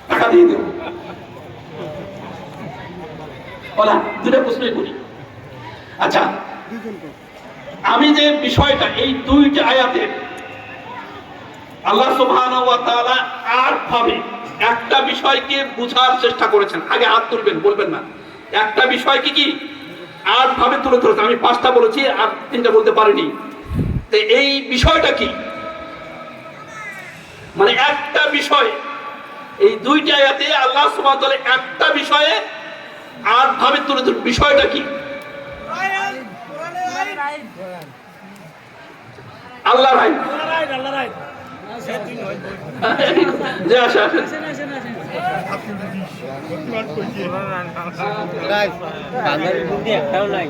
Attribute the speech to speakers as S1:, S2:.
S1: টাকা দিয়ে দেব। বলা দুটা প্রশ্নই করি। আচ্ছা, আমি যে বিষয়টা এই দুইটা আয়াতে আল্লাহ সুবহানাহু ওয়া তাআলা আট ভাবে একটা বিষয়কে বোঝার চেষ্টা করেছেন। আগে হাত তুলবেন, বলবেন না। একটা বিষয়কে কি আট ভাবে তুলে ধরেছেন। আমি পাঁচটা বলেছি, আর তিনটা বলতে পারিনি। তো এই বিষয়টা কি, মানে একটা বিষয়, এই দুইটা আয়াতে আল্লাহ সুবহানাহু ওয়া তাআলা একটা বিষয়ে আট ভাবে তুলে ধরেছেন। বিষয়টা কি? আল্লাহর আইন। যে আসে আসে
S2: একটাও নাই।